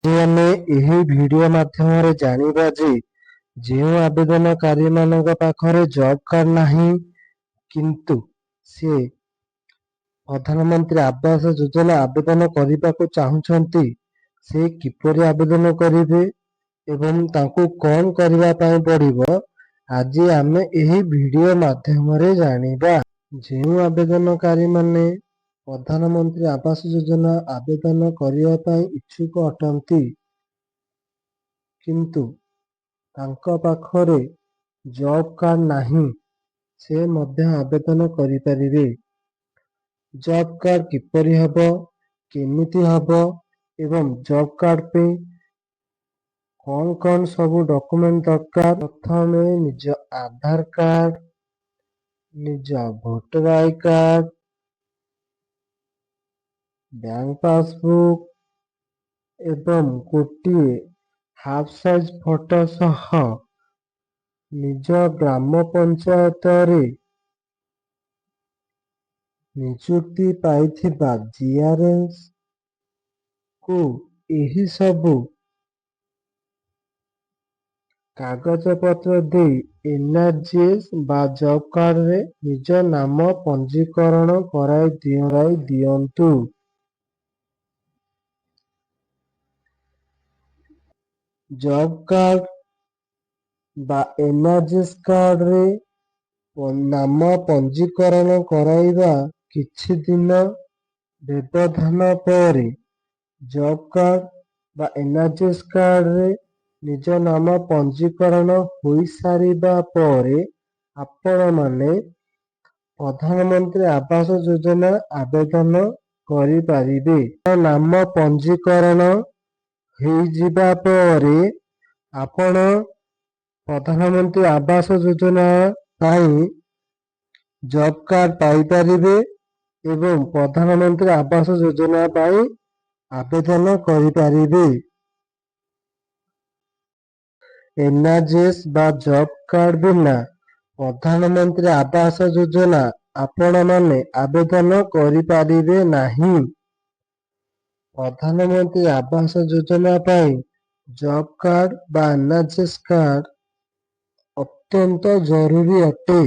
ଆମେ ଏହି ଭିଡିଓ ମାଧ୍ୟମରେ ଜାଣିବା ଯେ ଯେଉଁ ଆବେଦନକାରୀମାନଙ୍କ ପାଖରେ ଜବ୍ କାର୍ଡ ନାହିଁ କିନ୍ତୁ ସେ ପ୍ରଧାନମନ୍ତ୍ରୀ ଆବାସ ଯୋଜନା ଆବେଦନ କରିବାକୁ ଚାହୁଁଛନ୍ତି, ସେ କିପରି ଆବେଦନ କରିବେ ଏବଂ ତାଙ୍କୁ କଣ କରିବା ପାଇଁ ପଡ଼ିବ, ଆଜି ଆମେ ଏହି ଭିଡିଓ ମାଧ୍ୟମରେ ଜାଣିବା। ଯେଉଁ ଆବେଦନକାରୀମାନେ ପ୍ରଧାନମନ୍ତ୍ରୀ ଆବାସ ଯୋଜନା ଆବେଦନ କରିବା ପାଇଁ ଇଚ୍ଛୁକ ଅଟନ୍ତି କିନ୍ତୁ ତାଙ୍କ ପାଖରେ ଜବ୍ କାର୍ଡ ନାହିଁ, ସେ ମଧ୍ୟ ଆବେଦନ କରିପାରିବେ। ଜବ୍ କାର୍ଡ କିପରି ହେବ, କେମିତି ହେବ ଏବଂ ଜବ୍ କାର୍ଡ ପାଇଁ କଣ କଣ ସବୁ ଡକୁମେଣ୍ଟ ଦରକାର। ପ୍ରଥମେ ନିଜ ଆଧାର କାର୍ଡ, ନିଜ voter I card, bank passbook ଏବଂ ଗୋଟିଏ ହାଫ୍ ସାଇଜ୍ ଫଟୋ ସହ ନିଜ ଗ୍ରାମ ପଞ୍ଚାୟତରେ ନିଯୁକ୍ତି ପାଇଥିବା GRS କୁ ଏହି ସବୁ କାଗଜପତ୍ର ଦେଇ NRGS ବା ଜବ୍ କାର୍ଡରେ ନିଜ ନାମ ପଞ୍ଜୀକରଣ କରାଇ ଦିଅନ୍ତୁ। ଜବ୍ କାର୍ଡ ବା NRGS କାର୍ଡରେ ନାମ ପଞ୍ଜୀକରଣ କରାଇବା କିଛି ଦିନ ବ୍ୟବଧାନ ପରେ ଜବ୍ କାର୍ଡ ବା NRGS କାର୍ଡରେ ନିଜ ନାମ ପଞ୍ଜୀକରଣ ହୋଇସାରିବା ପରେ ଆପଣମାନେ ପ୍ରଧାନମନ୍ତ୍ରୀ ଆବାସ ଯୋଜନା ଆବେଦନ କରିପାରିବେ। ନାମ ପଞ୍ଜୀକରଣ ହେଇଯିବା ପରେ ଆପଣ ପ୍ରଧାନମନ୍ତ୍ରୀ ଆବାସ ଯୋଜନା ପାଇଁ ଜବ୍ କାର୍ଡ ପାଇପାରିବେ ଏବଂ ପ୍ରଧାନମନ୍ତ୍ରୀ ଆବାସ ଯୋଜନା ପାଇଁ ଆବେଦନ କରିପାରିବେ। NRGS ବା ଜବ୍ କାର୍ଡ ବିନା ପ୍ରଧାନମନ୍ତ୍ରୀ ଆବାସ ଯୋଜନା ଆପଣମାନେ ଆବେଦନ କରିପାରିବେ ନାହିଁ। ପ୍ରଧାନମନ୍ତ୍ରୀ ଆବାସ ଯୋଜନା ପାଇଁ ଜବ୍ କାର୍ଡ ବା NRGS କାର୍ଡ ଅତ୍ୟନ୍ତ ଜରୁରୀ ଅଟେ।